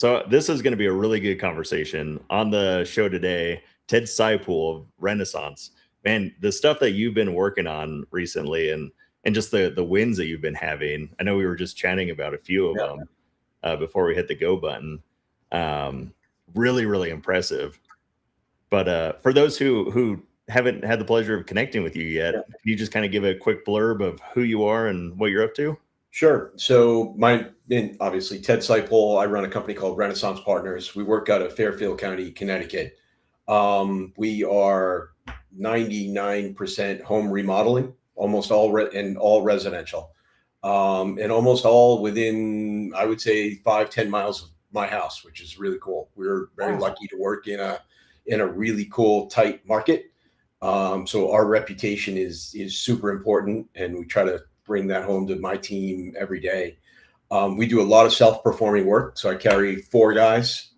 So this is going to be a really good conversation on the show today. Ted Sihpol of Renaissance, man, the stuff that you've been working on recently, and just the wins that you've been having. I know we were just chatting about a few of Yeah. them before we hit the go button. Um, Really, really impressive. But for those who haven't had the pleasure of connecting with you yet, Yeah. can you just kind of give a quick blurb of who you are and what you're up to? Sure. So obviously Ted Sihpol. I run a company called Renaissance Partners. We work out of Fairfield County, Connecticut. We are 99% home remodeling, almost all residential, and almost all within, I would say, 5-10 miles of my house, which is really cool. We're very Wow. lucky to work in a really cool, tight market. So our reputation is super important, and we try to bring that home to my team every day. We do a lot of self-performing work, so I carry 4 guys,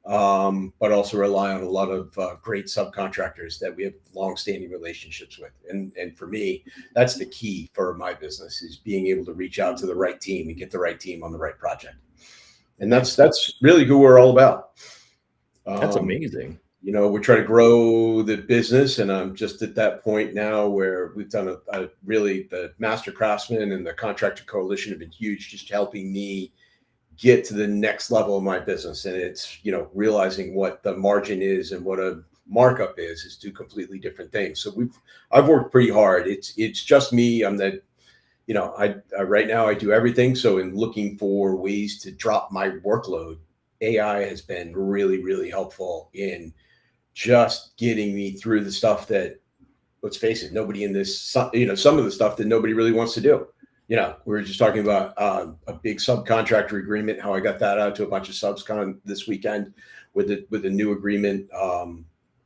but also rely on a lot of great subcontractors that we have long-standing relationships with. And for me, that's the key for my business, is being able to reach out to the right team and get the right team on the right project. And that's really who we're all about. That's Um, amazing. we're trying to grow the business, and I'm just at that point now where we've done a really, the master craftsman and the contractor coalition have been huge, just helping me get to the next level of my business. And it's, realizing what the margin is and what a markup is two completely different things. So I've worked pretty hard. It's just me. I'm the, I right now I do everything. So in looking for ways to drop my workload, AI has been really, really helpful in just getting me through the stuff that, let's face it, nobody in this, some of the stuff that nobody really wants to do. We were just talking about a big subcontractor agreement, how I got that out to a bunch of subcon this weekend with a new agreement,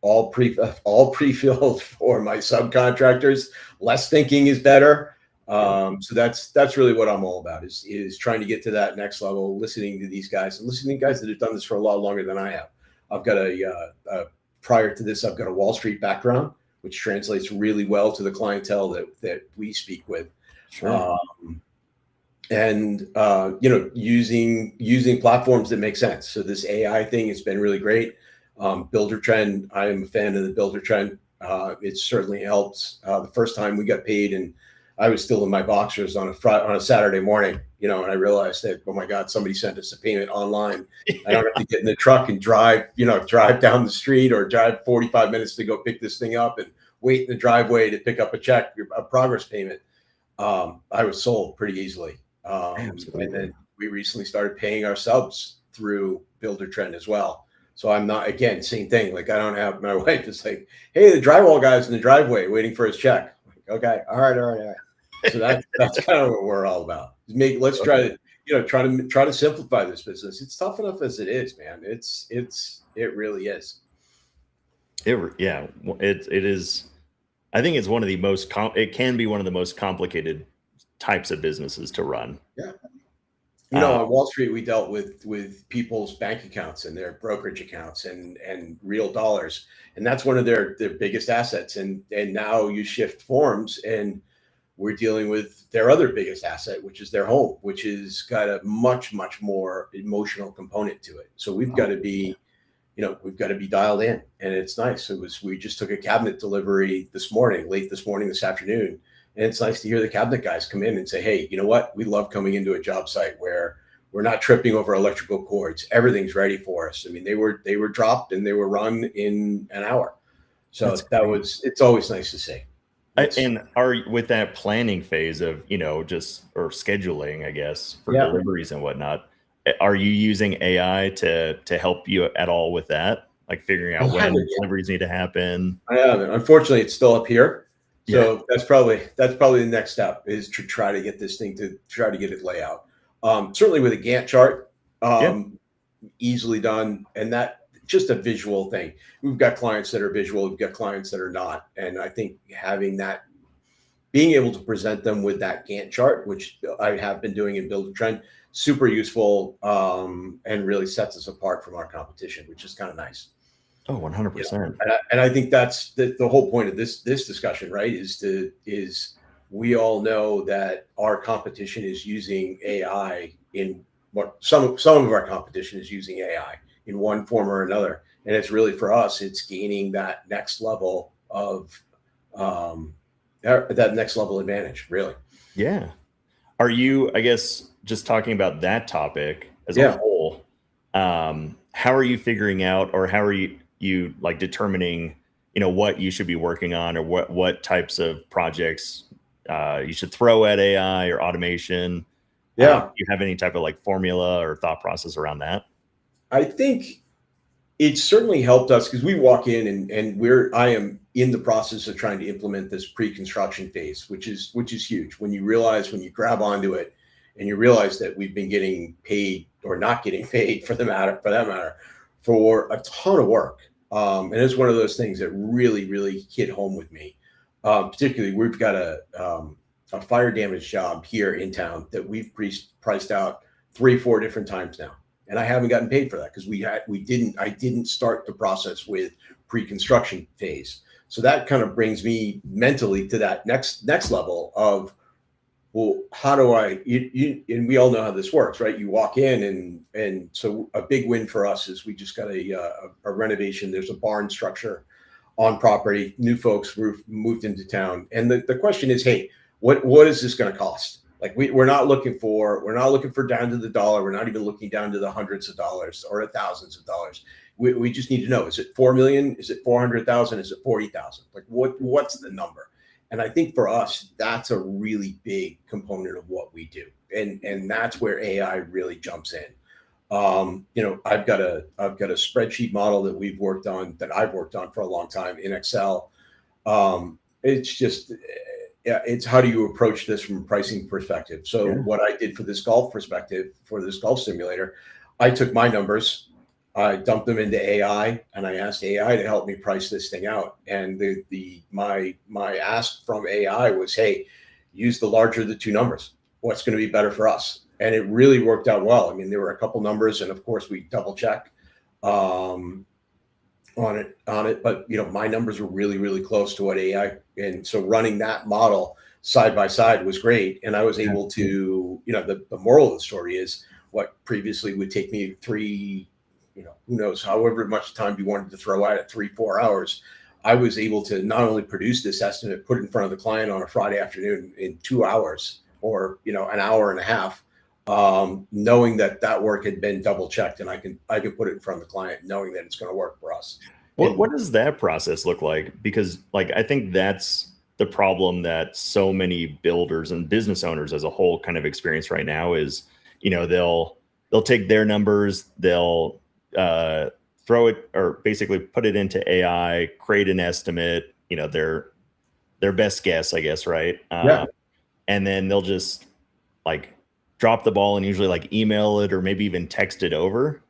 all pre-filled for my subcontractors. Less thinking is better. So that's really what I'm all about, is trying to get to that next level, listening to these guys, and listening to guys that have done this for a lot longer than I have. I've got prior to this, I've got a Wall Street background, which translates really well to the clientele that we speak with. Sure. And using platforms that make sense. So this AI thing has been really great. Builder Trend, I am a fan of the Builder Trend. It certainly helps. The first time we got paid, and I was still in my boxers on a Saturday morning, and I realized that, oh my God, somebody sent us a payment online. I don't have to get in the truck and drive down the street, or drive 45 minutes to go pick this thing up and wait in the driveway to pick up a progress payment. I was sold pretty easily. And then we recently started paying our subs through Builder Trend as well. So I'm not, again, same thing. Like, I don't have, my wife is like, hey, the drywall guy's in the driveway waiting for his check. Like, okay, all right. So that's kind of what we're all about. Let's try to simplify this business. It's tough enough as it is, man. It really is. It is. I think it's one of the most. It can be one of the most complicated types of businesses to run. Yeah. Uh, On Wall Street, we dealt with people's bank accounts and their brokerage accounts and real dollars, and that's one of their biggest assets. And now you shift forms, and we're dealing with their other biggest asset, which is their home, which has got a much, much more emotional component to it. So we've got to be, dialed in, and it's nice. We just took a cabinet delivery late this morning, this afternoon. And it's nice to hear the cabinet guys come in and say, hey, you know what? We love coming into a job site where we're not tripping over electrical cords. Everything's ready for us. I mean, they were dropped and they were run in an hour. So it's always nice to see. And with that planning phase of, or scheduling, I guess, for Yeah. deliveries and whatnot, are you using AI to help you at all with that? Like figuring out when deliveries need to happen? I haven't. Unfortunately, it's still up here. So that's probably the next step, is to try to get this thing, to try to get it layout. Certainly with a Gantt chart, easily done. And that, just a visual thing. We've got clients that are visual. We've got clients that are not. And I think having that, being able to present them with that Gantt chart, which I have been doing in Builder Trend, super useful, and really sets us apart from our competition, which is kind of nice. Oh, 100%. And I think that's the whole point of this discussion, right? Is we all know that our competition is using AI in what some of our competition is using AI in one form or another, and it's really for us, it's gaining that next level of that next level advantage, really. Yeah. Are you, I guess, just talking about that topic as a Yeah. whole, how are you figuring out, or how are you like determining, what you should be working on, or what types of projects you should throw at AI or automation? Yeah. Do you have any type of like formula or thought process around that? I think it's certainly helped us because we walk in and I am in the process of trying to implement this pre-construction phase, which is huge. When you grab onto it and you realize that we've been getting paid or not getting paid for a ton of work. And it's one of those things that really hit home with me. Particularly, we've got a fire damage job here in town that we've priced out 3, 4 different times now, and I haven't gotten paid for that because I didn't start the process with pre-construction phase. So that kind of brings me mentally to that next level of, well, how do and we all know how this works, right? You walk in and so a big win for us is we just got a renovation. There's a barn structure on property. New folks moved into town, and the question is, hey, what is this going to cost? Like we're not looking for down to the dollar. We're not even looking down to the hundreds of dollars or the thousands of dollars. We just need to know: is it 4 million? Is it 400,000? Is it 40,000? Like what's the number? And I think for us, that's a really big component of what we do, and that's where AI really jumps in. I've got a spreadsheet model that I've worked on for a long time in Excel. It's just, yeah, it's how do you approach this from a pricing perspective? So Yeah. what I did for this golf simulator, I took my numbers, I dumped them into AI, and I asked AI to help me price this thing out. And my ask from AI was, hey, use the larger of the two numbers. What's going to be better for us? And it really worked out well. I mean, there were a couple numbers, and of course we double check um, on it. But my numbers were really close to what AI, and so running that model side by side was great. And I was Yeah. able to, the moral of the story is what previously would take me who knows, however much time you wanted to throw at it, 3, 4 hours. I was able to not only produce this estimate, put it in front of the client on a Friday afternoon in 2 hours, or an hour and a half, knowing that work had been double checked, and I can put it in front of the client knowing that it's going to work for us. What And what does that process look like? Because like I think that's the problem that so many builders and business owners as a whole kind of experience right now is, they'll take their numbers, they'll uh, throw it or basically put it into AI, create an estimate, their best guess, I guess, right? yeah, And then they'll just like drop the ball and usually like email it or maybe even text it over.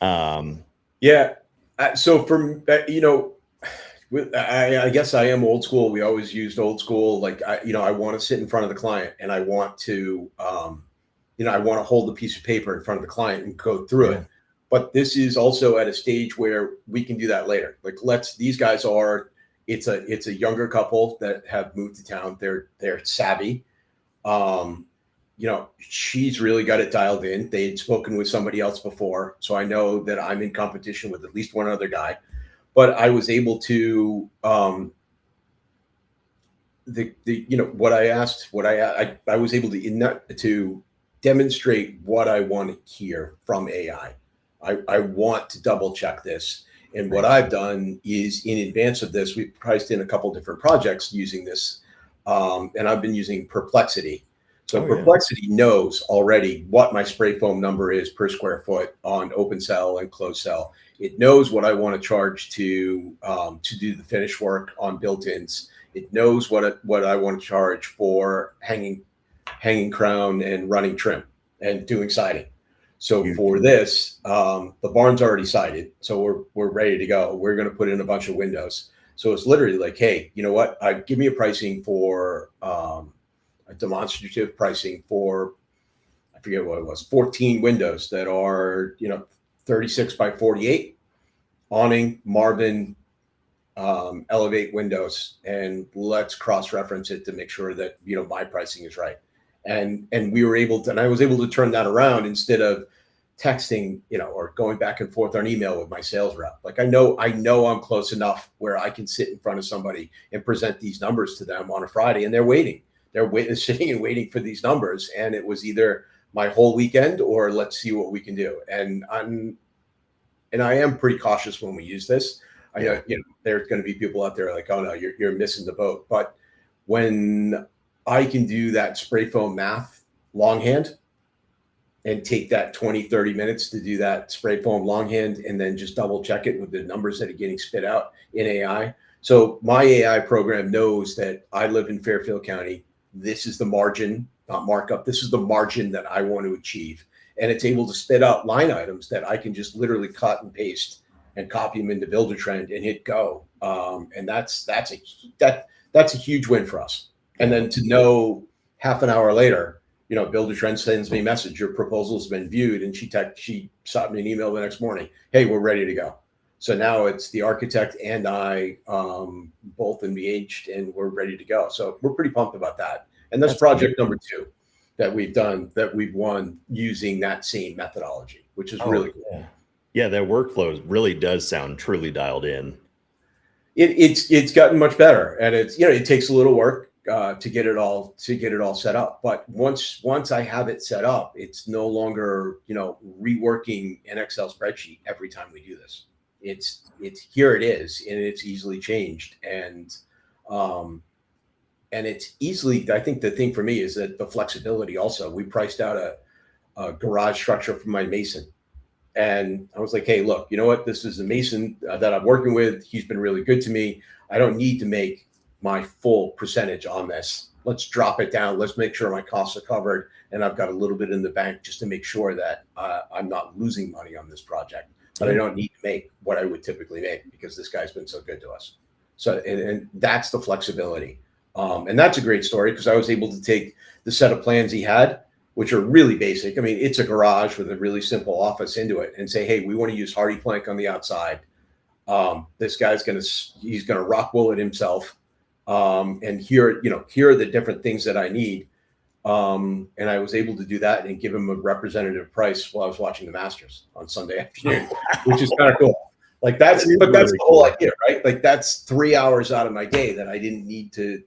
Um, yeah. So from I guess I am old school. We always used old school. Like I want to sit in front of the client, and I want to I want to hold a piece of paper in front of the client and go through yeah. it. But this is also at a stage where we can do that later. Like these guys are, it's a younger couple that have moved to town. They're savvy. Um, she's really got it dialed in. They had spoken with somebody else before, so I know that I'm in competition with at least one other guy. But I was able to what I asked, I was able to demonstrate what I want to hear from AI. I want to double check this. And what Right. I've done is, in advance of this, we've priced in a couple different projects using this. And I've been using Perplexity. So Oh yeah. Perplexity knows already what my spray foam number is per square foot on open cell and closed cell. It knows what I want to charge to do the finish work on built-ins. It knows what I want to charge for hanging crown and running trim and doing siding. So Huge. for this, the barn's already sided, so we're ready to go. We're going to put in a bunch of windows. So it's literally like, hey, you know what? Give me a pricing for a demonstrative pricing for, I forget what it was, 14 windows that are 36 by 48, awning, Marvin, elevate windows, and let's cross reference it to make sure that my pricing is right. and we were able to, and I was able to turn that around instead of texting, or going back and forth on email with my sales rep. Like I know I'm close enough where I can sit in front of somebody and present these numbers to them on a Friday, and they're waiting. They're sitting and waiting for these numbers, and it was either my whole weekend or let's see what we can do. And I am pretty cautious when we use this. I know, there's going to be people out there like, oh no, you're missing the boat. But when I can do that spray foam math longhand and take that 20, 30 minutes to do that spray foam longhand and then just double check it with the numbers that are getting spit out in AI. So my AI program knows that I live in Fairfield County. This is the margin, not markup. This is the margin that I want to achieve. And it's able to spit out line items that I can just literally cut and paste and copy them into Builder-Trend and hit go. And that's a huge win for us. And then to know half an hour later, Builder-Trend sends me a message, your proposal's been viewed, and she shot me an email the next morning. Hey, we're ready to go. So now it's the architect and I both engaged, and we're ready to go. So we're pretty pumped about that. And that's project number 2 that we've won using that same methodology, which is really cool. Yeah, that workflow really does sound truly dialed in. It's gotten much better, and it's it takes a little work to get it all set up. But once I have it set up, it's no longer reworking an Excel spreadsheet every time we do this. It's here it is, and it's easily changed, and it's easily. I think the thing for me is that the flexibility. Also, we priced out a garage structure for my mason. And I was like, hey, look, you know what? This is the mason that I'm working with. He's been really good to me. I don't need to make my full percentage on this. Let's drop it down. Let's make sure my costs are covered. And I've got a little bit in the bank just to make sure that I'm not losing money on this project. But I don't need to make what I would typically make because this guy's been so good to us. So, and that's the flexibility. And that's a great story because I was able to take the set of plans he had, which are really basic. I mean, it's a garage with a really simple office into it, and say, hey, we want to use hardy plank on the outside. This guy's he's gonna rock wool it himself. And here are the different things that I need. And I was able to do that and give him a representative price while I was watching the Masters on Sunday afternoon, which is kind of cool. Like that's the whole idea, right? Like that's 3 hours out of my day that I didn't need to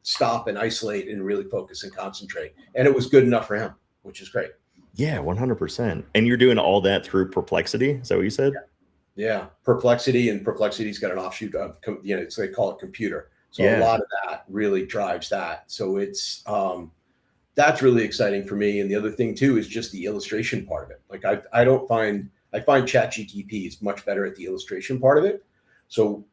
stop and isolate and really focus and concentrate. And it was good enough for him, which is great. Yeah, 100%. And you're doing all that through Perplexity? Is that what you said? Yeah. Perplexity, and Perplexity's got an offshoot of, they call it computer. So a lot of that really drives that. So it's, that's really exciting for me. And the other thing too, is just the illustration part of it. Like I find ChatGPT is much better at the illustration part of it. So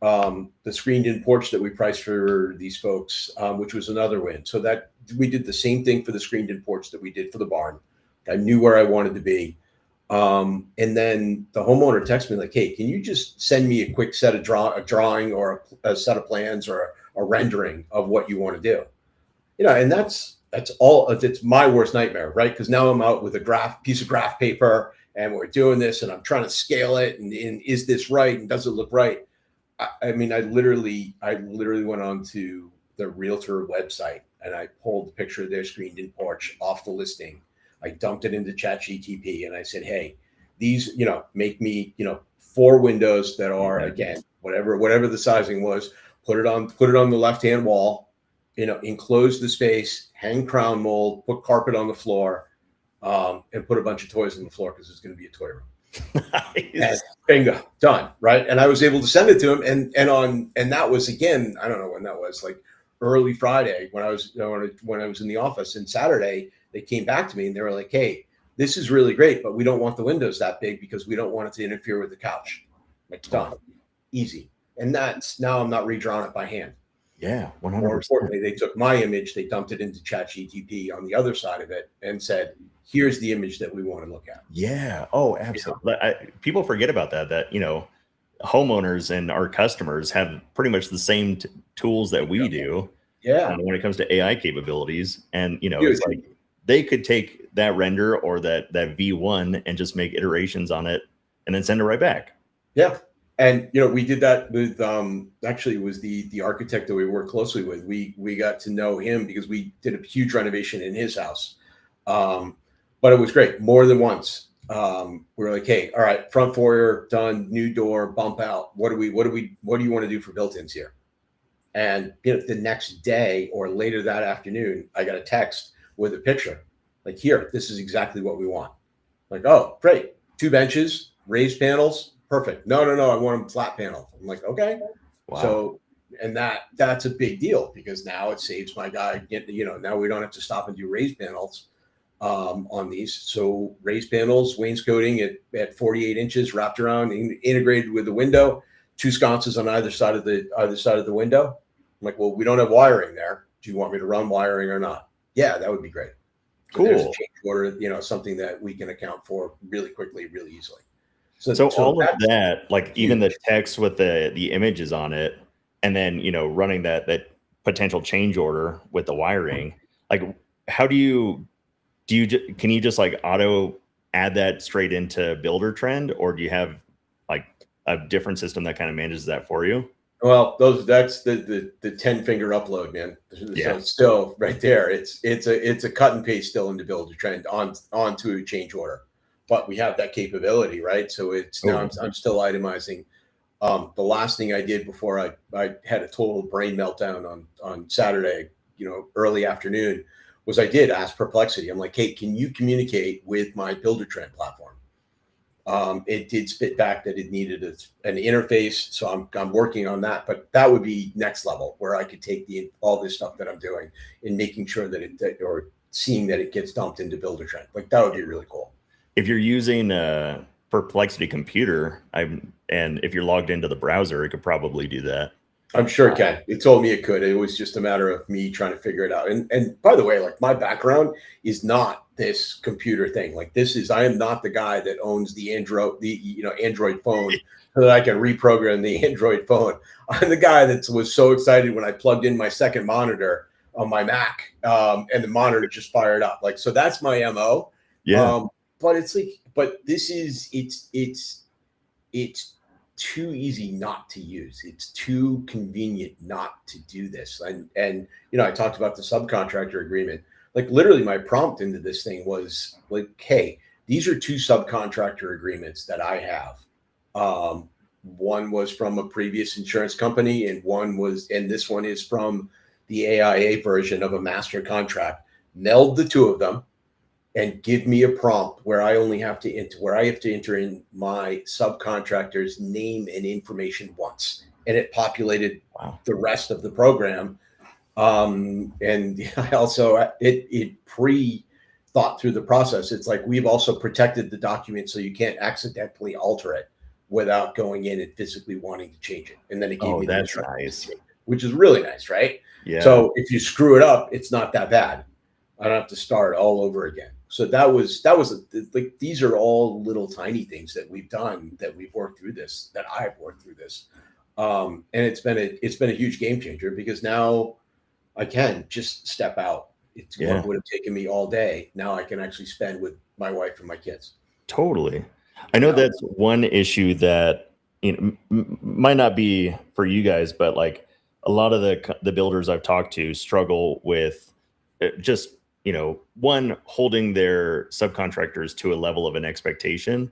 the screened-in porch that we priced for these folks, which was another win. So that we did the same thing for the screened-in porch that we did for the barn. I knew where I wanted to be. And then the homeowner texted me like, hey, can you just send me a quick set of drawing or a set of plans or a rendering of what you want to do? And that's all. It's my worst nightmare, right? Because now I'm out with a piece of graph paper and we're doing this and I'm trying to scale it. And is this right? And does it look right? I mean, I literally went on to the realtor website and I pulled a picture of their screened-in porch off the listing. I dumped it into ChatGPT and I said, hey, these, make me, 4 windows that are, again, whatever the sizing was, put it on the left-hand wall, enclose the space, hang crown mold, put carpet on the floor, and put a bunch of toys on the floor because it's going to be a toy room. Nice. Bingo, done. Right. And I was able to send it to him. And that was, again, I don't know when that was, like early Friday when I was, when I was in the office, and Saturday, they came back to me and they were like, hey, this is really great, but we don't want the windows that big because we don't want it to interfere with the couch. Like, done. Easy. And that's, now I'm not redrawing it by hand. Yeah, 100%. More importantly, they took my image, they dumped it into ChatGPT on the other side of it and said, here's the image that we want to look at. Yeah. Oh, absolutely. People forget about that, homeowners and our customers have pretty much the same tools that we do. Yeah. When it comes to AI capabilities. And, it's like they could take that render or that V1 and just make iterations on it and then send it right back. Yeah. And we did that with actually it was the architect that we worked closely with. We got to know him because we did a huge renovation in his house. But it was great more than once. We were like, hey, all right, front foyer done, new door, bump out. What do you want to do for built-ins here? And the next day or later that afternoon, I got a text with a picture. Like, here, this is exactly what we want. Like, oh, great. 2 benches, raised panels, perfect. No, I want them flat panel. I'm like, okay. Wow. So, and that's a big deal because now it saves my guy. Now we don't have to stop and do raised panels on these. So raised panels, wainscoting at 48 inches, wrapped around, integrated with the window, 2 sconces on either side of the window. I'm like, well, we don't have wiring there. Do you want me to run wiring or not? Yeah, that would be great. So there's a Cool. change order, something that we can account for really quickly, really easily. So all of that, like huge. Even the text with the images on it, and then running that potential change order with the wiring, like how can you just like auto add that straight into Builder Trend, or do you have like a different system that kind of manages that for you? Well, that's the 10-finger upload, man. Yeah. So still right there, it's a cut and paste still into Builder Trend onto a change order, but we have that capability, right? So it's now I'm still itemizing. The last thing I did before I had a total brain meltdown on Saturday, early afternoon, was I did ask Perplexity. I'm like, hey, can you communicate with my Builder Trend platform? It did spit back that it needed an interface, so I'm working on that. But that would be next level, where I could take all this stuff that I'm doing and making sure or seeing that it gets dumped into Builder Trend. Like that would be really cool. If you're using a Perplexity computer, and if you're logged into the browser, it could probably do that. I'm sure it can. It told me it could. It was just a matter of me trying to figure it out. And by the way, like my background is not this computer thing. Like I am not the guy that owns the Android phone so that I can reprogram the Android phone. I'm the guy that was so excited when I plugged in my second monitor on my Mac, and the monitor just fired up. Like, so that's my MO. Yeah. But it's too easy not to use. It's too convenient not to do this. And I talked about the subcontractor agreement. Like literally my prompt into this thing was like, hey, these are 2 subcontractor agreements that I have. One was from a previous insurance company, and this one is from the AIA version of a master contract. Meld the 2 of them and give me a prompt where I have to enter in my subcontractor's name and information once. And it populated the rest of the program. And I also, it pre-thought through the process. It's like, we've also protected the document so you can't accidentally alter it without going in and physically wanting to change it. And then it gave me that's nice, which is really nice, right? Yeah. So if you screw it up, it's not that bad. I don't have to start all over again. So that was like, these are all little tiny things that we've done, that we've worked through this, that I've worked through this. And it's been a huge game changer, because now I can just step out. What would have taken me all day. Now I can actually spend with my wife and my kids. Totally. I know that's one issue that might not be for you guys, but like a lot of the builders I've talked to struggle with just one, holding their subcontractors to a level of an expectation,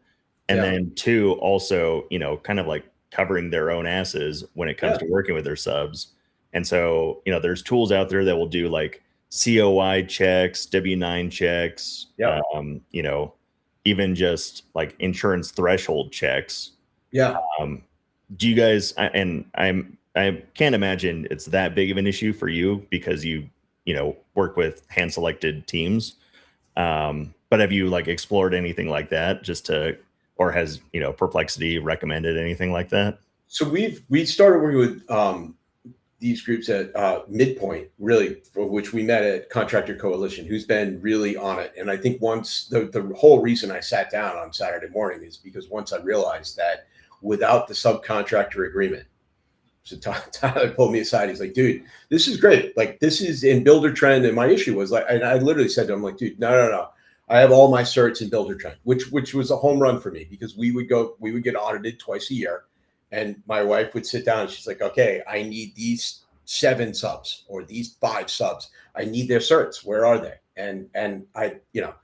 and then 2, also kind of like covering their own asses when it comes to working with their subs. And so there's tools out there that will do like COI checks, W9 checks, even just like insurance threshold checks. Do you guys, and I can't imagine it's that big of an issue for you, because you work with hand selected teams. But have you like explored anything like that, or has Perplexity recommended anything like that? So we started working with these groups at Midpoint, really, for which we met at Contractor Coalition, who's been really on it. And I think once the whole reason I sat down on Saturday morning is because once I realized that without the subcontractor agreement, so Tyler pulled me aside. He's like, dude, this is great. Like, this is in Builder Trend. And my issue was like, and I literally said to him, like, dude, no. I have all my certs in Builder Trend, which was a home run for me, because we would get audited twice a year. And my wife would sit down and she's like, okay, I need these 7 subs or these 5 subs. I need their certs. Where are they? And I, and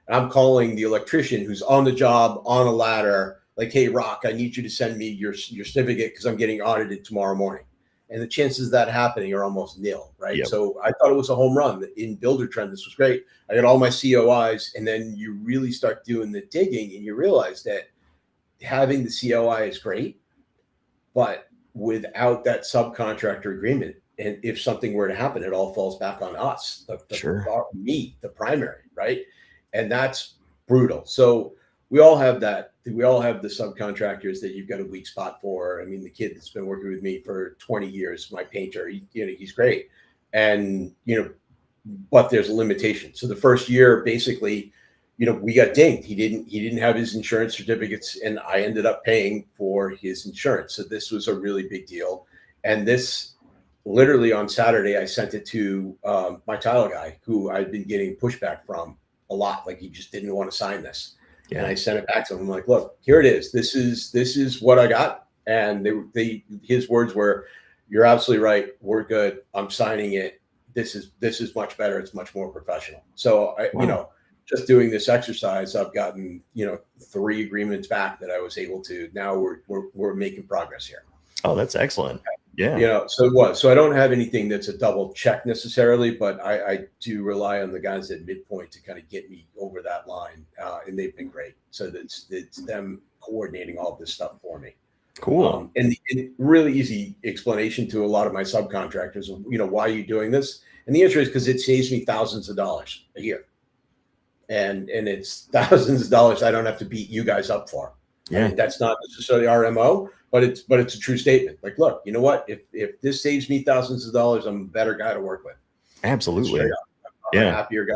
I'm calling the electrician who's on the job on a ladder, like, hey, Rock, I need you to send me your certificate because I'm getting audited tomorrow morning. And the chances of that happening are almost nil, right? Yep. So I thought it was a home run. In Builder Trend, this was great. I got all my COIs, and then you really start doing the digging and you realize that having the COI is great, but without that subcontractor agreement, and if something were to happen, it all falls back on us, Sure. me, the primary, right? And that's brutal. So we all have that. We all have the subcontractors that you've got a weak spot for. I mean, the kid that's been working with me for 20 years, my painter, he's great. And, but there's a limitation. So the first year, basically, we got dinged. He didn't have his insurance certificates, and I ended up paying for his insurance. So this was a really big deal. And this, literally on Saturday, I sent it to my tile guy, who I'd been getting pushback from a lot. Like, he just didn't want to sign this. Yeah. And I sent it back to him. I'm like, look, here it is. This is what I got. And his words were, you're absolutely right. We're good. I'm signing it. This is much better. It's much more professional. So just doing this exercise, I've gotten, 3 agreements back that I was able to. Now we're making progress here. Oh, that's excellent. Yeah. So I don't have anything that's a double check necessarily, but I do rely on the guys at Midpoint to kind of get me over that line. And they've been great. So it's them coordinating all of this stuff for me. Cool. And really easy explanation to a lot of my subcontractors, why are you doing this? And the answer is because it saves me thousands of dollars a year. And it's thousands of dollars I don't have to beat you guys up for. Yeah. I mean, that's not necessarily our MO, but it's a true statement. Like, look, you know what? If this saves me thousands of dollars, I'm a better guy to work with. Absolutely. I'm a happier guy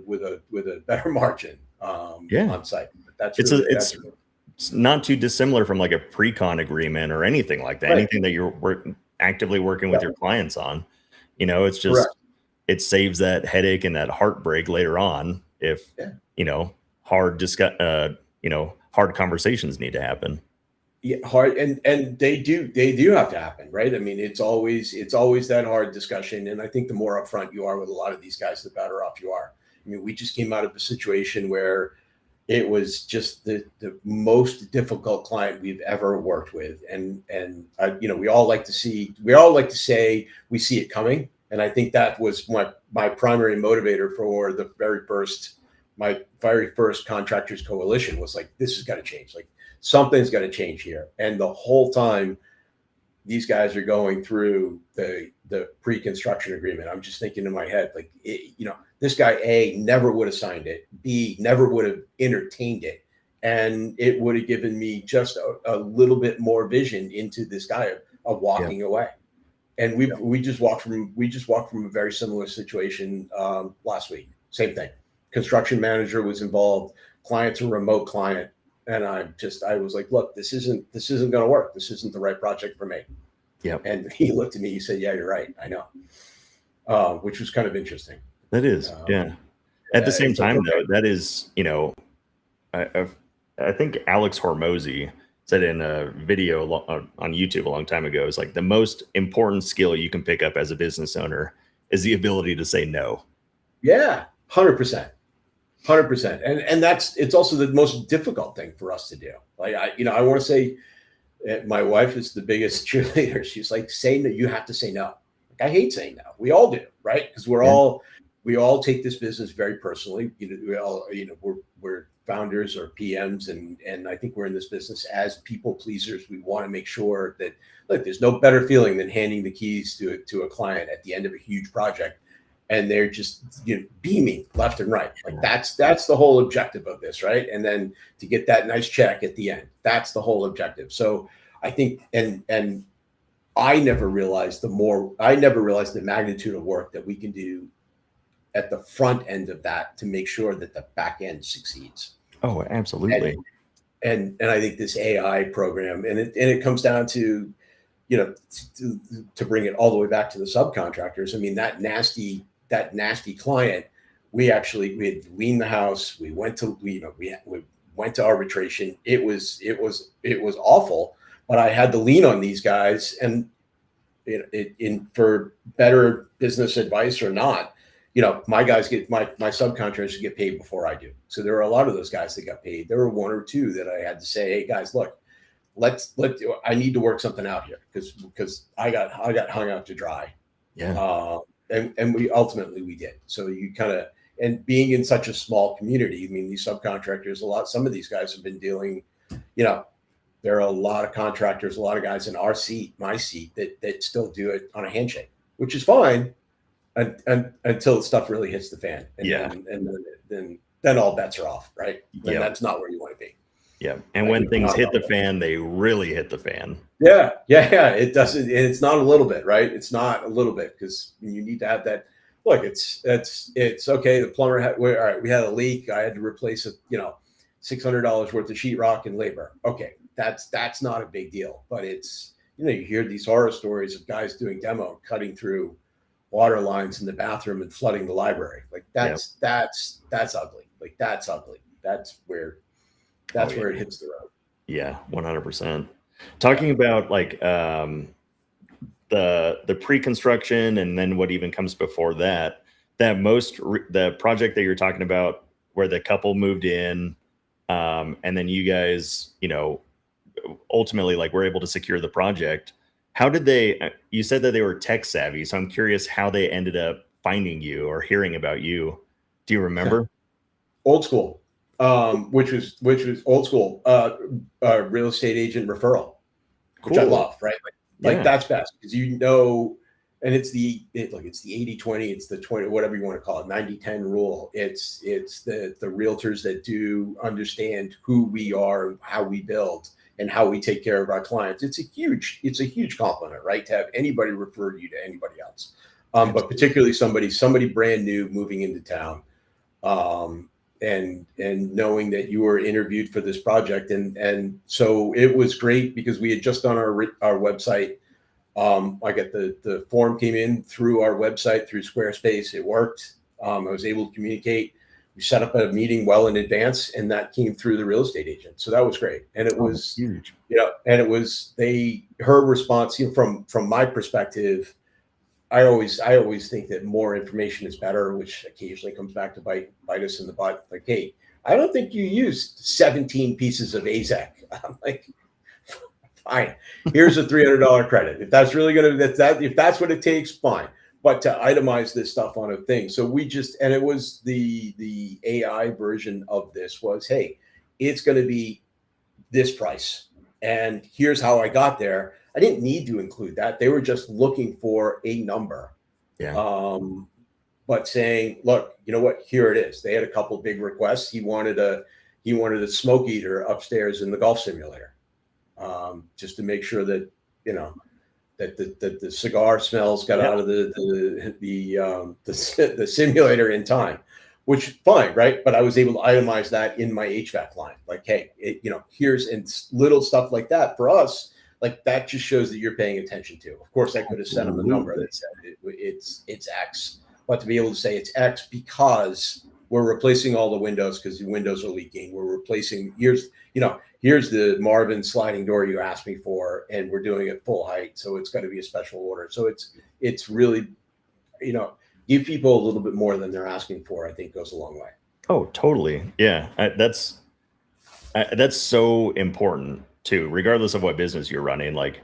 with a better margin on site. But it's not too dissimilar from like a pre-con agreement or anything like that. Right. Anything that you're actively working with your clients on. It's just correct. It saves that headache and that heartbreak later on if hard conversations need to happen. Yeah, hard and they do have to happen, right? I mean, it's always that hard discussion, and I think the more upfront you are with a lot of these guys, the better off you are. I mean, we just came out of a situation where it was just the most difficult client we've ever worked with, and we all like to say we see it coming, and I think that was my primary motivator for my very first contractors coalition was like, this has got to change. Like, something's got to change here. And the whole time these guys are going through the pre-construction agreement, I'm just thinking in my head, like, this guy A never would have signed it. B never would have entertained it. And it would have given me just a little bit more vision into this guy of walking away. And we just walked from a very similar situation last week. Same thing. Construction manager was involved. Client's a remote client. And I was like, look, this isn't going to work. This isn't the right project for me. Yeah. And he looked at me, he said, yeah, you're right. I know. Which was kind of interesting. That is. Yeah. At the same time, though, that is, I think Alex Hormozy said in a video on YouTube a long time ago, is like the most important skill you can pick up as a business owner is the ability to say no. Yeah. 100%. 100%. And it's also the most difficult thing for us to do. Like, I want to say my wife is the biggest cheerleader. She's like, say no, you have to say no. Like, I hate saying no. We all do, right? Because we all take this business very personally. We all, we're founders or PMs, and I think we're in this business as people pleasers. We want to make sure that, look, there's no better feeling than handing the keys to a client at the end of a huge project, and they're just beaming left and right. Like, that's the whole objective of this, right? And then to get that nice check at the end, that's the whole objective. So I think, and I never realized the magnitude of work that we can do at the front end of that to make sure that the back end succeeds. Oh, absolutely. And I think this AI program, and it comes down to, to bring it all the way back to the subcontractors. I mean, that nasty client, we had leaned the house. We went to, we went to arbitration. It was awful, but I had to lean on these guys, and for better business advice or not, my guys my subcontractors get paid before I do. So there were a lot of those guys that got paid. There were one or two that I had to say, hey guys, look, I need to work something out here because I got hung out to dry. Yeah. And we did. So you kind of, and being in such a small community, I mean, these subcontractors, some of these guys have been dealing, there are a lot of contractors, a lot of guys in my seat that still do it on a handshake, which is fine until stuff really hits the fan. And then all bets are off, right? And that's not where you want to be. Yeah. And when things hit the fan, they really hit the fan. Yeah. It doesn't, and it's not a little bit, right? It's not a little bit, because you need to have that. Look, it's okay. The plumber all right, we had a leak. I had to replace $600 worth of sheetrock and labor. Okay. That's not a big deal, but it's, you hear these horror stories of guys doing demo, cutting through water lines in the bathroom and flooding the library. Like that's ugly. Like that's ugly. That's where it hits the road. Yeah. 100%. Talking about like, the pre-construction, and then what even comes before that, the project that you're talking about where the couple moved in, and then you guys, ultimately like were able to secure the project. How did you said that they were tech savvy, so I'm curious how they ended up finding you or hearing about you. Do you remember? Old school, which was old school, real estate agent referral, which I love, right? Like that's best, because and it's the 80-20, it's the 20, whatever you want to call it, 90-10 rule. It's the realtors that do understand who we are, how we build, and how we take care of our clients. It's a huge compliment, right? To have anybody refer you to anybody else. But particularly somebody brand new moving into town. And knowing that you were interviewed for this project. And so it was great, because we had just done our website. I got the form came in through our website, through Squarespace. It worked. I was able to communicate. We set up a meeting well in advance, and that came through the real estate agent. So that was great. And it was huge. And it was her response, from my perspective, I always think that more information is better, which occasionally comes back to bite us in the butt. Like, hey, I don't think you used 17 pieces of AZEK. I'm like, fine, here's a $300 credit. If that's really if that's what it takes, fine. But to itemize this stuff on a thing. So and it was the AI version of this was, hey, it's going to be this price, and here's how I got there. I didn't need to include that. They were just looking for a number. Yeah. But saying, look, you know what? Here it is. They had a couple of big requests. He wanted a smoke eater upstairs in the golf simulator, just to make sure that that the cigar smells got out of the simulator in time. Which fine, right? But I was able to itemize that in my HVAC line. Like, hey, here's, and little stuff like that for us. Like, that just shows that you're paying attention to. Of course, I could have sent them a number that said it's X, but to be able to say it's X because we're replacing all the windows because the windows are leaking. We're replacing here's the Marvin sliding door you asked me for, and we're doing it full height, so it's got to be a special order. So it's really, give people a little bit more than they're asking for, I think goes a long way. Oh, totally. Yeah, that's so important too, regardless of what business you're running. Like,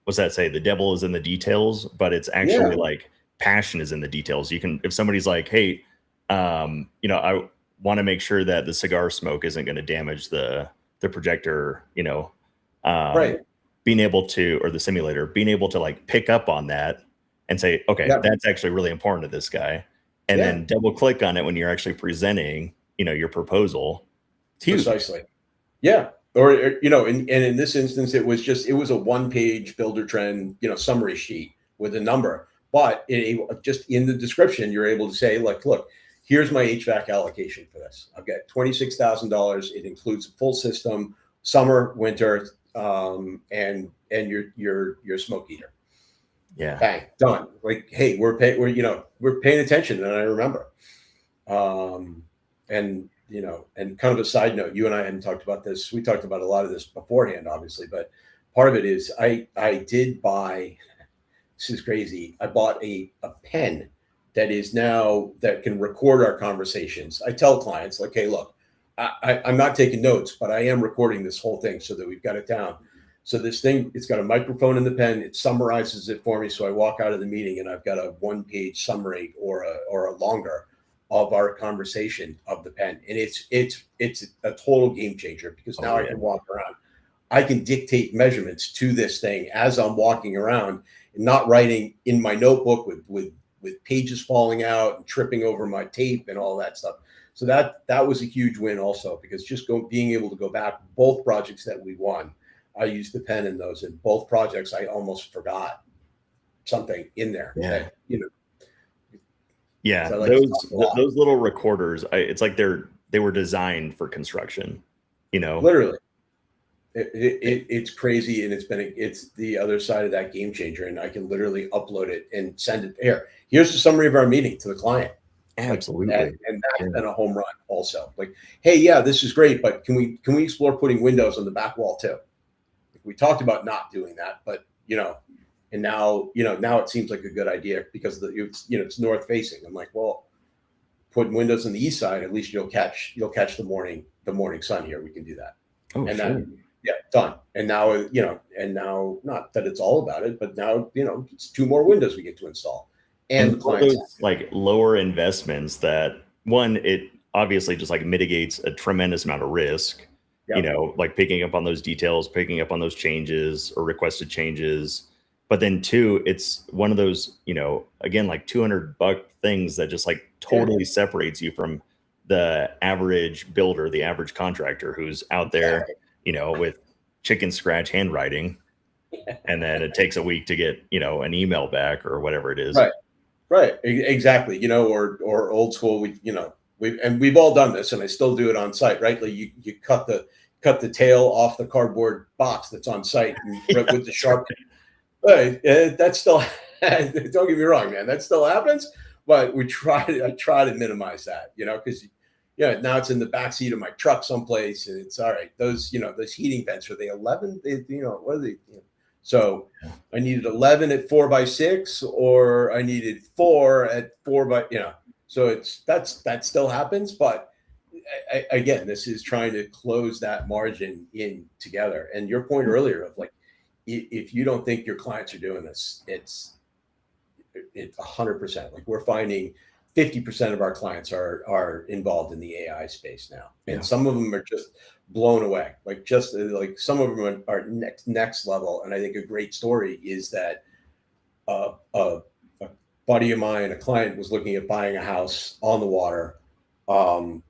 what's that say? The devil is in the details, but it's actually like passion is in the details. You can, if somebody's like, hey, I want to make sure that the cigar smoke isn't going to damage the projector, right. Being able to, or the simulator, being able to like pick up on that and say, okay, that's actually really important to this guy. And then double click on it when you're actually presenting, your proposal. It's huge. Precisely. Yeah. Or, and in this instance, it was a 1-page builder trend, summary sheet with a number, but just in the description, you're able to say, like, look, here's my HVAC allocation for this. I've got $26,000. It includes a full system, summer, winter, and your smoke eater. Yeah. Bang, done. Like, hey, we're paying attention, and I remember. And and kind of a side note, you and I hadn't talked about this. We talked about a lot of this beforehand, obviously, but part of it is I did buy, this is crazy. I bought a pen that can record our conversations. I tell clients like, hey, look, I'm not taking notes, but I am recording this whole thing so that we've got it down. So this thing, it's got a microphone in the pen. It summarizes it for me. So I walk out of the meeting and I've got a 1-page summary or a longer of our conversation of the pen. And it's a total game changer because now I can walk around. I can dictate measurements to this thing as I'm walking around and not writing in my notebook with pages falling out and tripping over my tape and all that stuff. So that was a huge win also, because just being able to go back, both projects that we won, I used the pen in those. In both projects, I almost forgot something in there. Yeah. That, yeah. Those little recorders, it's like they were designed for construction, literally. It's crazy, and it's the other side of that game changer, and I can literally upload it and send it there. Here's the summary of our meeting to the client. Absolutely. And that's been a home run also. Like, hey, yeah, this is great, but can we explore putting windows on the back wall too? We talked about not doing that, but and now it seems like a good idea because it's north facing. I'm like, well, putting windows on the east side, at least you'll catch the morning sun here. We can do that. Oh, and sure. then done. And now not that it's all about it, but now it's 2 more windows we get to install. And those like lower investments that it obviously just like mitigates a tremendous amount of risk, like picking up on those details, picking up on those changes or requested changes. But then 2, it's one of those, again, like $200 things that just like totally separates you from the average builder, the average contractor who's out there, with chicken scratch handwriting. And then it takes a week to get, an email back or whatever it is. Right. Exactly. Or old school. We've all done this, and I still do it on site, right? Like you cut the tail off the cardboard box that's on site with the sharp. Right. That's still, don't get me wrong, man, that still happens, but I try to minimize that, because now it's in the backseat of my truck someplace, and it's all right. Those heating vents, are they 11? What are they? So I needed 11 at 4x6, or I needed 4 at 4 by, so that still happens. But again, this is trying to close that margin in together. And your point earlier of like, if you don't think your clients are doing this, it's 100%. Like we're finding 50% of our clients are involved in the AI space now, and some of them are just blown away. Like some of them are next level. And I think a great story is that a buddy of mine, a client, was looking at buying a house on the water, and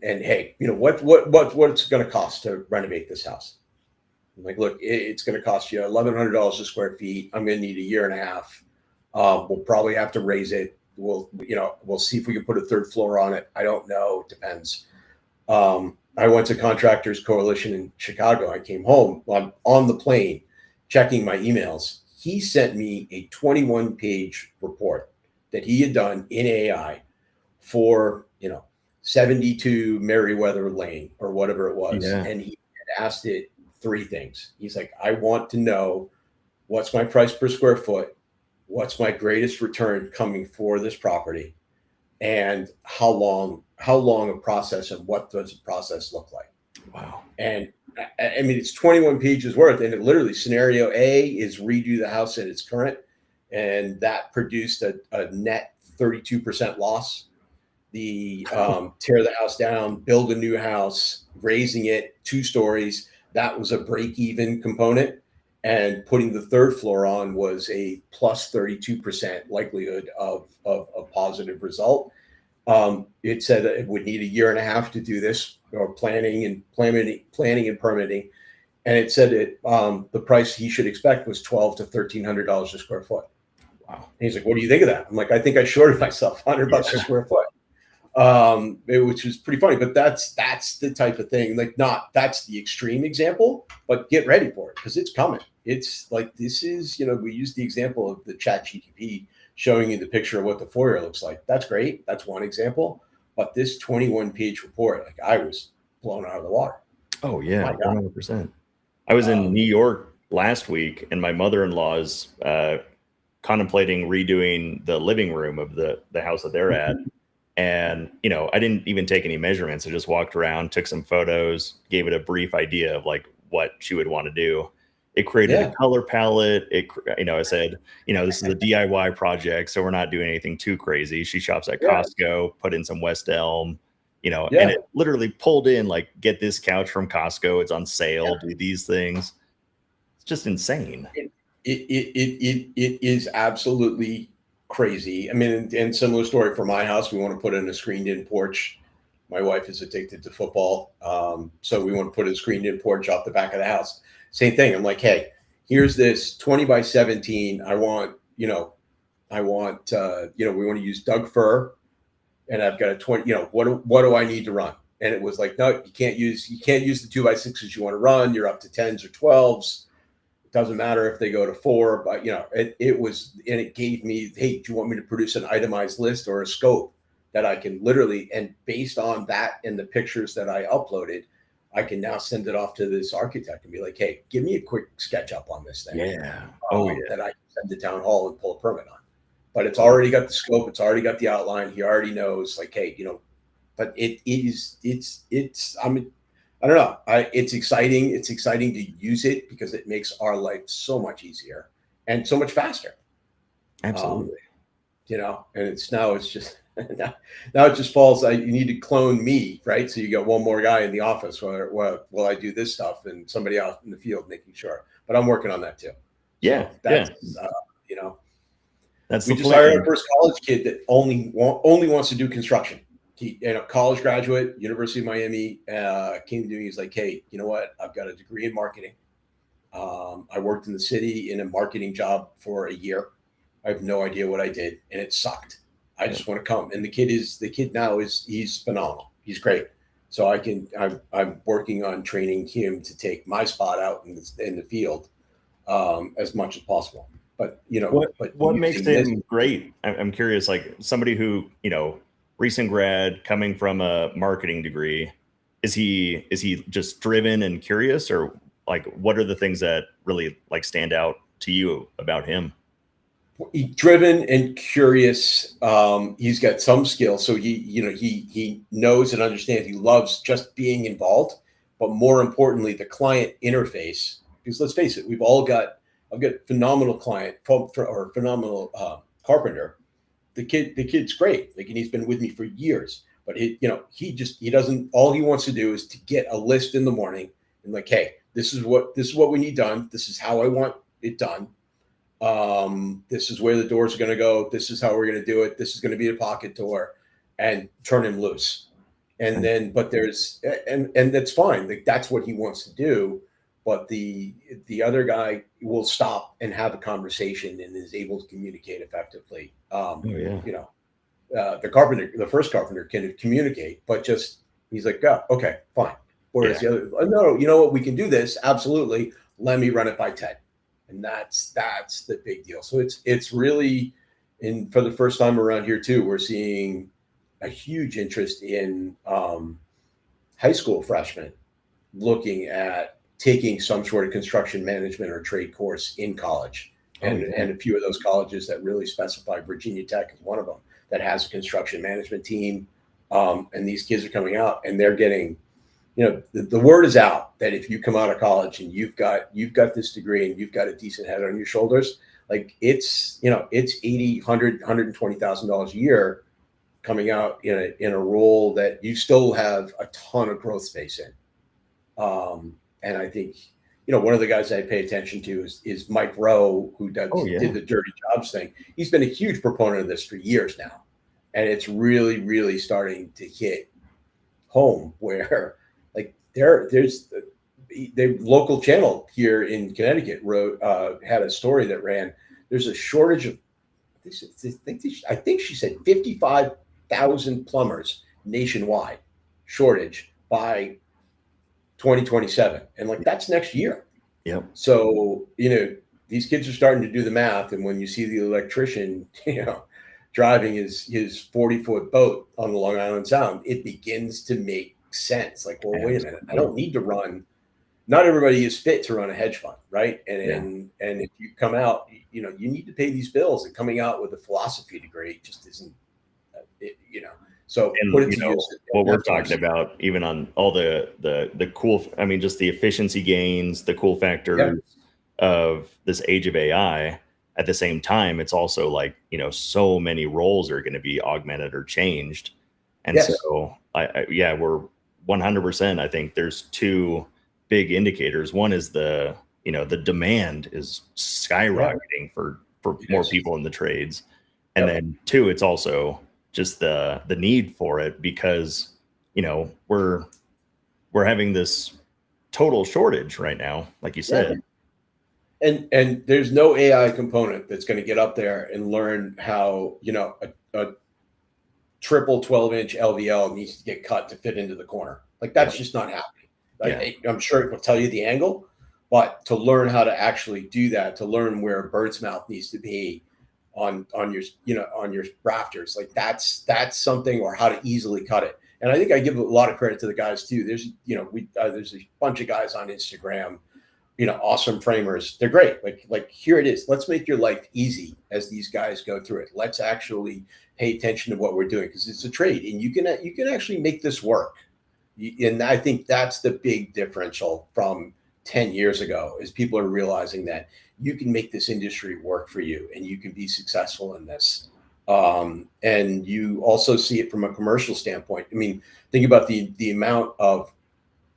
hey, what's going to cost to renovate this house? I'm like, look, it's going to cost you $1,100 a square feet. I'm going to need a year and a half. We'll probably have to raise it. We'll see if we can put a 3rd floor on it. I don't know. It depends. I went to Contractors Coalition in Chicago. I came home. I'm on the plane checking my emails. He sent me a 21-page report that he had done in AI for, 72 Meriwether Lane or whatever it was. Yeah. And he had asked it 3 things. He's like, I want to know what's my price per square foot, what's my greatest return coming for this property, and how long a process, and what does the process look like? Wow. And I mean, it's 21 pages worth, and it literally, scenario A is redo the house at its current, and that produced a net 32% loss. The tear the house down, build a new house, raising it 2 stories, that was a break-even component, and putting the 3rd floor on was a plus 32% likelihood of a positive result. It said it would need a year and a half to do this, or planning and permitting. And it said the price he should expect was $1,200 to $1,300 a square foot. Wow. And he's like, what do you think of that? I'm like, I think I shorted myself $100 a square foot. Which was pretty funny, but that's the type of thing, like, not that's the extreme example, but get ready for it, because it's coming. It's like, this is, we use the example of the chat GTP showing you the picture of what the foyer looks like. That's great. That's one example. But this 21-page report, like, I was blown out of the water. Oh yeah, My God. 100%. I was in New Um, York last week, and my mother-in-law is contemplating redoing the living room of the house that they're at. And I didn't even take any measurements. I just walked around, took some photos, gave it a brief idea of like what she would want to do. It created a yeah, color palette. I said, this is a DIY project, so we're not doing anything too crazy. She shops at yeah, Costco, put in some West Elm, and yeah. it literally pulled in like, get this couch from Costco. It's on sale. Do these things. It's just insane. It is absolutely crazy. I mean, and similar story for my house. We want to put in a screened-in porch. My wife is addicted to football, so we want to put a screened-in porch off the back of the house. Same thing. I'm like, hey, here's this 20 by 17. I want, we want to use Doug fir, and I've got a 20. What do I need to run? And it was like, no, you can't use the 2x6s you want to run. You're up to 10s or 12s. Doesn't matter if they go to 4, but it gave me, hey, do you want me to produce an itemized list or a scope that I can literally, and based on that and the pictures that I uploaded, I can now send it off to this architect and be like, hey, give me a quick sketch up on this thing. Yeah. Oh yeah. That I can send to town hall and pull a permit on. But it's already got the scope, it's already got the outline. He already knows, like, hey, but I don't know. It's exciting. It's exciting to use it because it makes our life so much easier and so much faster. Um, Absolutely. and it's just now it just falls. You need to clone me, right? So you got one more guy in the office while I do this stuff, and somebody out in the field making sure. But I'm working on that too. Yeah. So that's That's we the just hired plan. our first college kid that only wants to do construction. He, college graduate, University of Miami, came to me. He's like, hey, you know what? I've got a degree in marketing. I worked in the city in a marketing job for a year. I have no idea what I did, and it sucked. I just want to come. And the kid now he's phenomenal. He's great. So I'm working on training him to take my spot out in the field as much as possible. But What makes using this, him great? I'm curious, like somebody who, recent grad coming from a marketing degree, is he just driven and curious, or like what are the things that really like stand out to you about him? he's driven and curious. He's got some skill, so he knows and understands. He loves just being involved, but more importantly, the client interface. Because let's face it, I've got phenomenal client or phenomenal carpenter. The kid's great. Like, and he's been with me for years. But he doesn't. All he wants to do is to get a list in the morning and like, hey, this is what we need done. This is how I want it done. This is where the doors are going to go. This is how we're going to do it. This is going to be a pocket door, and turn him loose. And then, but and that's fine. Like, that's what he wants to do. But the other guy will stop and have a conversation and is able to communicate effectively. Oh yeah. The first carpenter can communicate, but just he's like, oh, okay, fine. Whereas the other, oh, no, you know what, we can do this. Absolutely. Let me run it by Ted. And that's the big deal. So it's really, and for the first time around here too, we're seeing a huge interest in high school freshmen looking at taking some sort of construction management or trade course in college. And a few of those colleges that really specify, Virginia Tech is one of them, that has a construction management team. And these kids are coming out and they're getting, the word is out that if you come out of college and you've got this degree and you've got a decent head on your shoulders, like it's $80,000, $100,000, $120,000 a year coming out in a role that you still have a ton of growth space in. And I think, one of the guys I pay attention to is Mike Rowe, who did the dirty jobs thing. He's been a huge proponent of this for years now. And it's really, really starting to hit home where like there's the local channel here in Connecticut had a story that ran, there's a shortage of, I think she said 55,000 plumbers nationwide shortage by 2027. And like, that's next year. Yep. So, these kids are starting to do the math. And when you see the electrician, driving his 40-foot boat on the Long Island Sound, it begins to make sense. Like, well, wait a minute, I don't need to run. Not everybody is fit to run a hedge fund, right? And if you come out, you know, you need to pay these bills, and coming out with a philosophy degree just isn't, you know. So And put it to use. what we're talking about, even on all the cool, I mean, just the efficiency gains, the cool factors of this age of AI. At the same time, it's also like, so many roles are going to be augmented or changed. And Yes. so yeah, we're 100%. I think there's two big indicators. One is the demand is skyrocketing for more people in the trades. And then two, it's also just the need for it, because we're having this total shortage right now, like you said. And there's no AI component that's going to get up there and learn how, a triple 12-inch LVL needs to get cut to fit into the corner. Like, that's just not happening. I'm sure it will tell you the angle, but to learn how to actually do that, to learn where a bird's mouth needs to be on your rafters, like that's something, or how to easily cut it. And I think I give a lot of credit to the guys too. There's there's a bunch of guys on Instagram, awesome framers. They're great. Like here it is. Let's make your life easy as these guys go through it. Let's actually pay attention to what we're doing, because it's a trade, and you can actually make this work. And I think that's the big differential from 10 years ago, is people are realizing that you can make this industry work for you, and you can be successful in this. And you also see it from a commercial standpoint. I mean, think about the amount of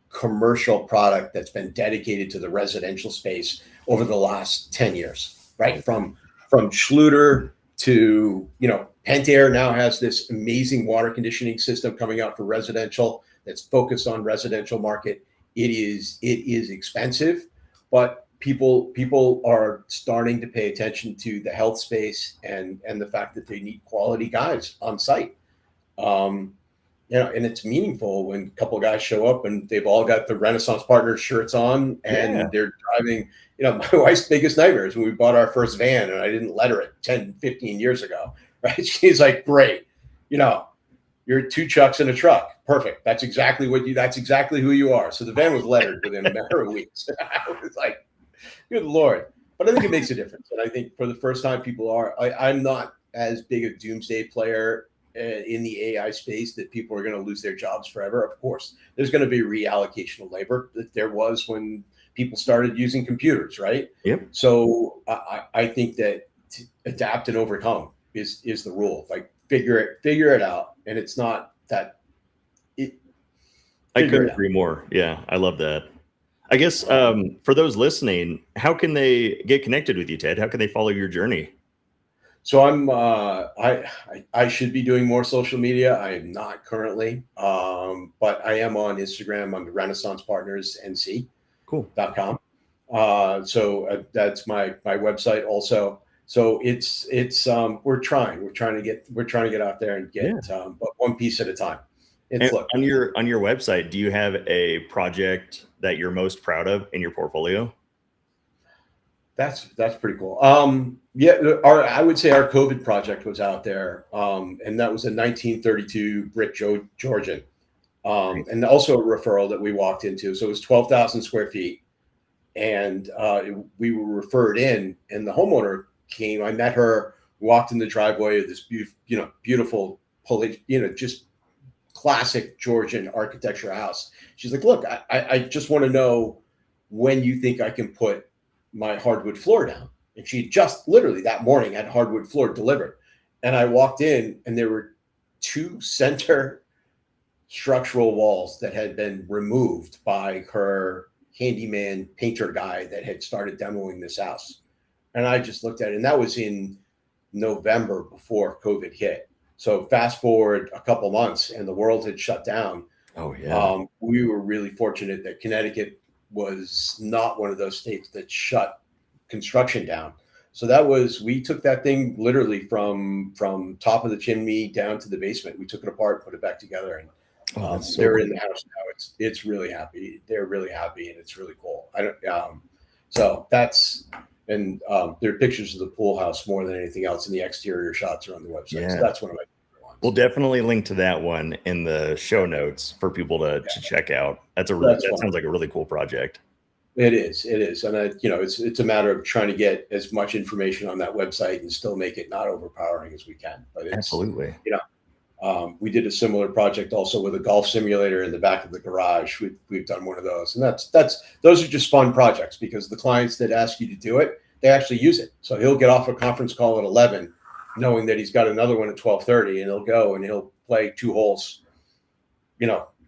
commercial product that's been dedicated to the residential space over the last 10 years, right? From Schluter to, Pentair now has this amazing water conditioning system coming out for residential that's focused on residential market. It is expensive, but people are starting to pay attention to the health space and the fact that they need quality guys on site. And it's meaningful when a couple of guys show up and they've all got the Renaissance Partners shirts on, and they're driving. My wife's biggest nightmare is when we bought our first van and I didn't letter it 10, 15 years ago, right? She's like, great, you're two chucks in a truck. Perfect. That's exactly who you are. So the van was lettered within a matter of weeks. I was like, good Lord. But I think it makes a difference. And I think for the first time, people are, I'm not as big a doomsday player in the AI space that people are going to lose their jobs forever. Of course, there's going to be reallocation of labor that there was when people started using computers, right? Yep. So I think that to adapt and overcome is the rule. Like, figure it out. And it's not that I couldn't agree more. Yeah, I love that. I guess for those listening, how can they get connected with you, Ted? How can they follow your journey? So I'm I should be doing more social media. I am not currently, but I am on Instagram on the Renaissance Partners NC. Cool.com. So that's my website also. So it's we're trying to get out there and get but one piece at a time. Look, on your website, do you have a project that you're most proud of in your portfolio? That's pretty cool. I would say our COVID project was out there, and that was a 1932 brick Georgian, and also a referral that we walked into. So it was 12,000 square feet, and we were referred in, and the homeowner came. I met her, walked in the driveway of this beautiful, just classic Georgian architecture house. She's like, look, I just want to know when you think I can put my hardwood floor down. And she just literally that morning had hardwood floor delivered. And I walked in, and there were two center structural walls that had been removed by her handyman painter guy that had started demoing this house. And I just looked at it, and that was in November before COVID hit. So fast forward a couple months, and the world had shut down. Oh yeah. We were really fortunate that Connecticut was not one of those states that shut construction down. So we took that thing literally from top of the chimney down to the basement. We took it apart, put it back together, and they're in the house now. It's really happy. They're really happy, and it's really cool. So that's And there are pictures of the pool house more than anything else, and the exterior shots are on the website. So Yeah. that's one of my favorite ones. We'll definitely link to that one in the show notes for people to check out. That's That fun. sounds like a really cool project. It is, and it's a matter of trying to get as much information on that website and still make it not overpowering as we can. But Absolutely. we did a similar project also with a golf simulator in the back of the garage. We've done one of those, and those are just fun projects because the clients that ask you to do it, they actually use it. So he'll get off a conference call at 11, knowing that he's got another one at 12:30, and he'll go and he'll play 2 holes,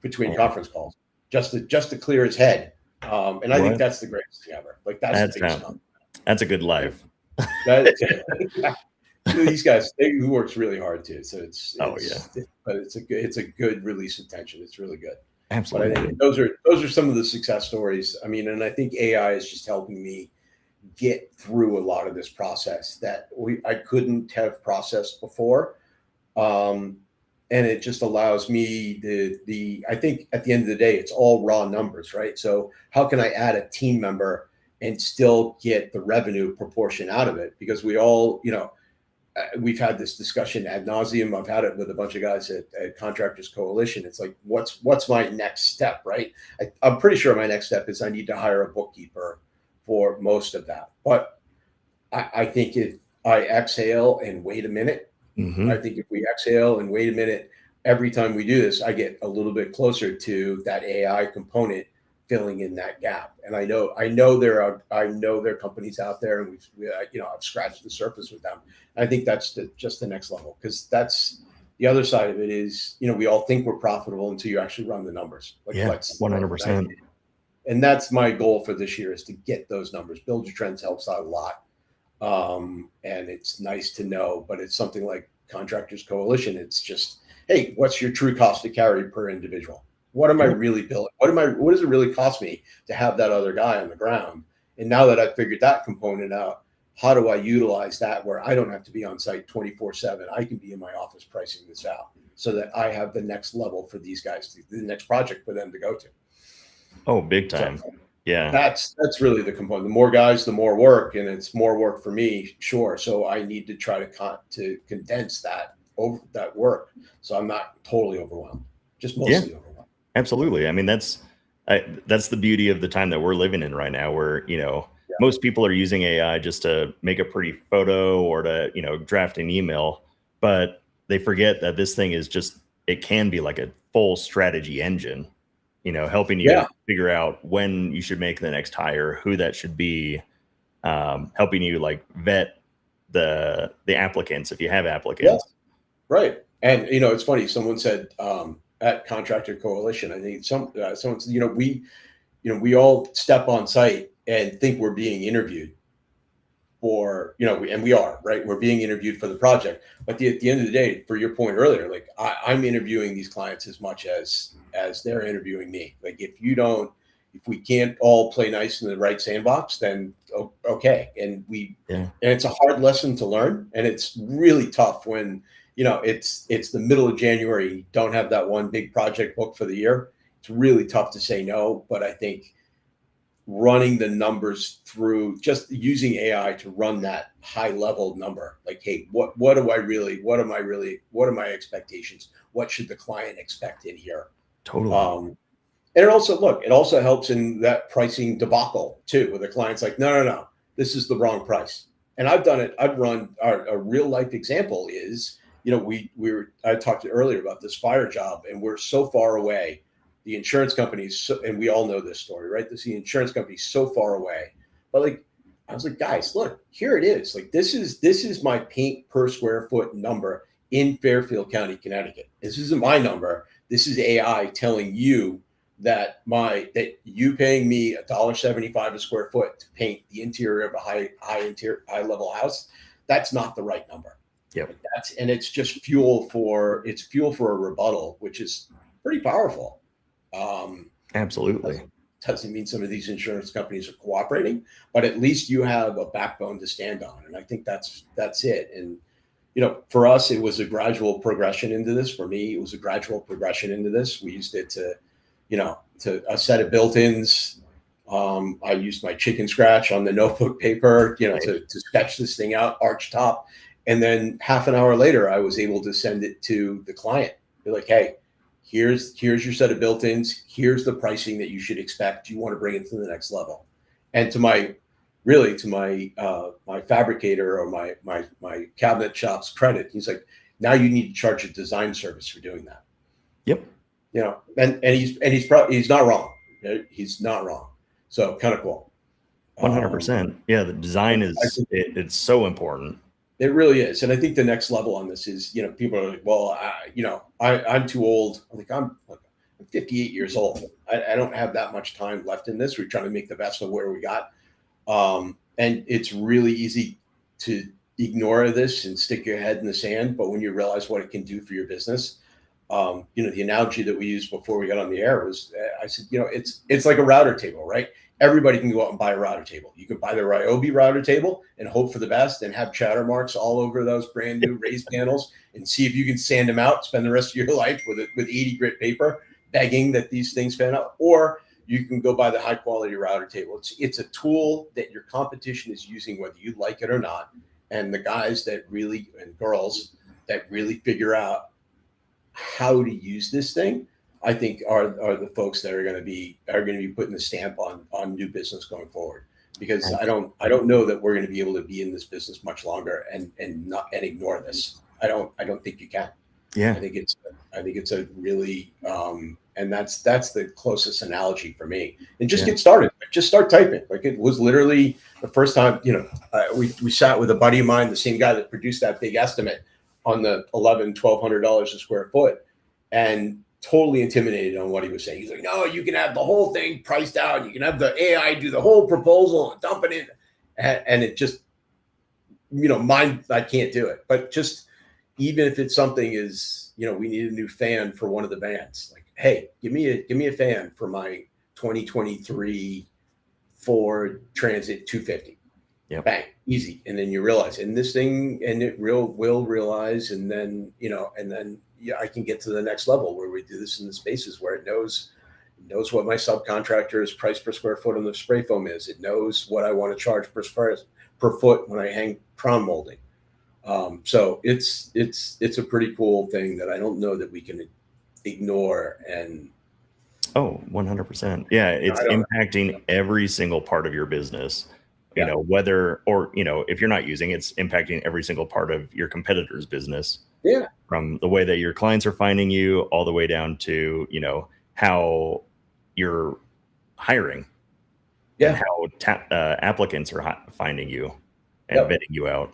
between conference calls just to clear his head. And I think that's the greatest thing ever. Like that's the biggest fun. That's a good life. These guys, he works really hard too. So but it's a good release of tension. It's really good. Absolutely. But I think those are some of the success stories. I mean, and I think AI is just helping me get through a lot of this process that I couldn't have processed before. And it just allows me I think at the end of the day, it's all raw numbers, right? So how can I add a team member and still get the revenue proportion out of it? Because we all, we've had this discussion ad nauseum. I've had it with a bunch of guys at Contractors Coalition. It's like, what's my next step, right? I'm pretty sure my next step is I need to hire a bookkeeper for most of that. But I think if I exhale and wait a minute, I think if we exhale and wait a minute, every time we do this, I get a little bit closer to that AI component filling in that gap. And I know there are companies out there, and I've scratched the surface with them. I think that's just the next level, because that's the other side of it is, we all think we're profitable until you actually run the numbers. Like, 100%. And that's my goal for this year, is to get those numbers. Build Your Trends helps out a lot. And it's nice to know, but it's something like Contractors Coalition. It's just, hey, what's your true cost to carry per individual? What am I really building? What does it really cost me to have that other guy on the ground? And now that I've figured that component out, how do I utilize that where I don't have to be on site 24/7? I can be in my office pricing this out so that I have the next level for these guys, the next project for them to go to. Oh, big time. So, yeah. That's really the component. The more guys, the more work, and it's more work for me, sure. So I need to try to condense that work, so I'm not totally overwhelmed, just mostly overwhelmed. Absolutely. I mean, that's the beauty of the time that we're living in right now, where most people are using AI just to make a pretty photo or to draft an email, but they forget that this thing is it can be like a full strategy engine. Helping you figure out when you should make the next hire, who that should be, helping you like vet the applicants if you have applicants. Yeah. Right. And it's funny. Someone said at Contractor Coalition, I think someone said, we all step on site and think we're being interviewed for, and we are, right? We're being interviewed for the project. But at the end of the day, for your point earlier, like I'm interviewing these clients as much as they're interviewing me. Like if we can't all play nice in the right sandbox, then okay. And and it's a hard lesson to learn. And it's really tough when, it's the middle of January, you don't have that one big project booked for the year. It's really tough to say no. But I think running the numbers through, just using AI to run that high level number, like, hey, what are my expectations? What should the client expect in here? Totally. And it also helps in that pricing debacle too, where the client's like, no, this is the wrong price. And I've done it. I've run a real life example is, I talked earlier about this fire job, and we're so far away. The insurance companies, and we all know this story, right? The insurance company's so far away, but I was like, guys, look, here it is. Like, this is my paint per square foot number in Fairfield County, Connecticut. This isn't my number. This is AI telling you that you paying me $1.75 a square foot to paint the interior of a high level house. That's not the right number. Yep. And it's just fuel for a rebuttal, which is pretty powerful. Absolutely. Doesn't mean some of these insurance companies are cooperating, but at least you have a backbone to stand on. And I think that's it. And, for us, it was a gradual progression into this. For me, it was a gradual progression into this. We used it to a set of built-ins I used my chicken scratch on the notebook paper, Right. to sketch this thing out, arch top. And then half an hour later, I was able to send it to the client. They're like, hey, here's your set of built-ins. Here's the pricing that you should expect. Do you want to bring it to the next level? And my fabricator or my cabinet shop's credit, he's like, now you need to charge a design service for doing that. Yep. He's not wrong. Right? He's not wrong. So kind of cool. 100%. Yeah, the design is it's so important. It really is. And I think the next level on this is, people are like, well, I'm too old. I'm 58 years old. I don't have that much time left in this. We're trying to make the best of where we got. And it's really easy to ignore this and stick your head in the sand. But when you realize what it can do for your business, the analogy that we used before we got on the air was, I said, it's like a router table, right? Everybody can go out and buy a router table. You can buy the Ryobi router table and hope for the best and have chatter marks all over those brand new raised panels and see if you can sand them out, spend the rest of your life with 80 grit paper, begging that these things fan out. Or you can go buy the high quality router table. It's a tool that your competition is using, whether you like it or not. And the guys and girls that really figure out how to use this thing, I think are the folks that are going to be putting the stamp on new business going forward. Because I don't know that we're going to be able to be in this business much longer and ignore this. I don't think you can. Yeah. I think it's a really and that's the closest analogy for me. And just get started. Just start typing. Like, it was literally the first time. We sat with a buddy of mine, the same guy that produced that big estimate on the $1,200 a square foot, and totally intimidated on what he was saying. He's like, no, you can have the whole thing priced out. You can have the AI do the whole proposal and dump it in. And it just, mine, I can't do it. But just, even if it's something is, we need a new fan for one of the bands. Like, hey, give me a fan for my 2023 Ford Transit 250. Yep. Bang, easy. And then you realize, and this thing, and it will realize, and then, I can get to the next level where we do this in the spaces where it knows what my subcontractor's price per square foot on the spray foam is. It knows what I want to charge per foot when I hang crown molding. So it's a pretty cool thing that I don't know that we can ignore. And 100%. Yeah, it's impacting every single part of your business. Whether, or, if you're not using it, it's impacting every single part of your competitor's business. Yeah. From the way that your clients are finding you all the way down to, how you're hiring. Yeah. And how applicants are finding you and vetting you out.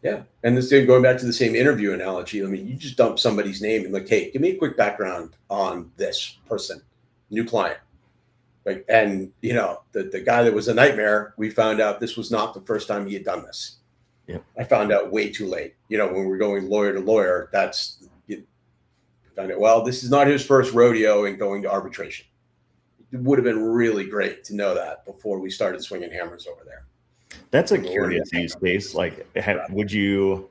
Yeah. And this thing, going back to the same interview analogy, I mean, you just dump somebody's name and like, hey, give me a quick background on this person, new client. Like, and the guy that was a nightmare, we found out this was not the first time he had done this. Yep. I found out way too late. When we're going lawyer to lawyer, found out, well, this is not his first rodeo in going to arbitration. It would have been really great to know that before we started swinging hammers over there. That's a curious use case. Like, would you,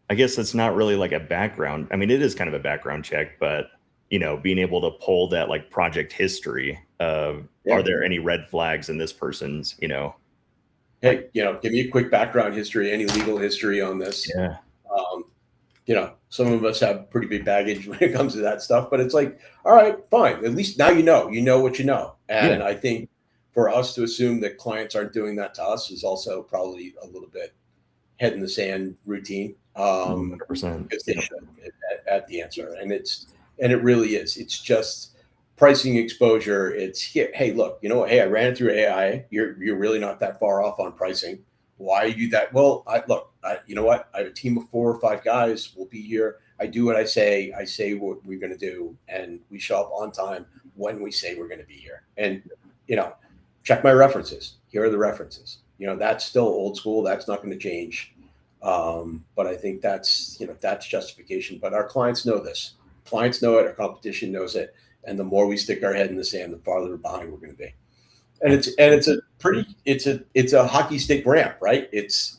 I guess it's not really like a background. I mean, it is kind of a background check, but being able to pull that like project history of, are there any red flags in this person's, hey, give me a quick background history, any legal history on this. Yeah. Some of us have pretty big baggage when it comes to that stuff, but it's like, all right, fine. At least now you know what you know. And I think for us to assume that clients aren't doing that to us is also probably a little bit head in the sand routine. 100%. Because they should at the answer. And it really is. It's just pricing exposure. It's, hey, look, hey, I ran it through AI. You're really not that far off on pricing. Why are you that? Well, you know what? I have a team of 4 or 5 guys. We'll be here. I do what I say. I say what we're going to do, and we show up on time when we say we're going to be here. And check my references. Here are the references. That's still old school. That's not going to change. But I think that's justification. But our clients know this. Clients know it. Our competition knows it. And the more we stick our head in the sand, the farther behind we're going to be. And it's a hockey stick ramp, right? It's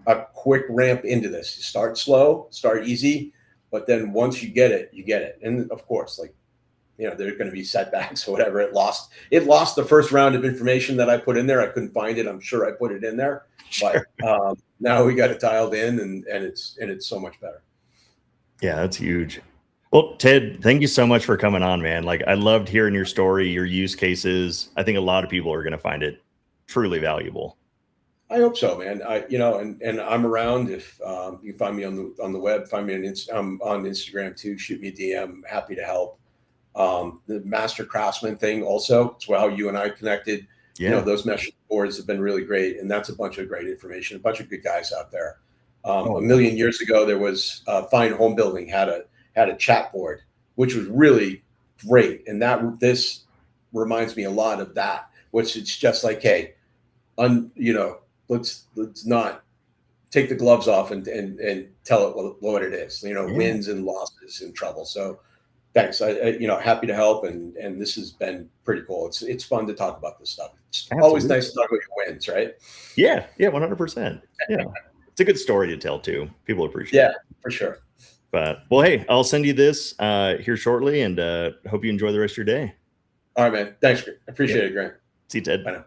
a quick ramp into this. You start slow, start easy, but then once you get it, you get it. And of course, like there are going to be setbacks or whatever. It lost the first round of information that I put in there. I couldn't find it. I'm sure I put it in there, Sure. but now we got it dialed in, and it's so much better. Yeah, that's huge. Well, Ted, thank you so much for coming on, man. Like, I loved hearing your story, your use cases. I think a lot of people are going to find it truly valuable. I hope so, man. And I'm around. If you find me on the web, find me I'm on Instagram too. Shoot me a DM. Happy to help. The master craftsman thing also. It's how you and I connected. Yeah. Those mesh boards have been really great, and that's a bunch of great information. A bunch of good guys out there. Oh, A million years ago, there was Fine Home Building had a chat board, which was really great, and this reminds me a lot of that. Which it's just like, hey, let's not take the gloves off and tell it what it is. Yeah. Wins and losses and trouble. So thanks. Happy to help, and this has been pretty cool. It's fun to talk about this stuff. It's always nice to talk about your wins, right? Yeah, 100%. Yeah, it's a good story to tell too. People appreciate it. Yeah, for sure. But well, hey, I'll send you this here shortly, and hope you enjoy the rest of your day. All right, man. Thanks. I appreciate it, Grant. See you, Ted. Bye now.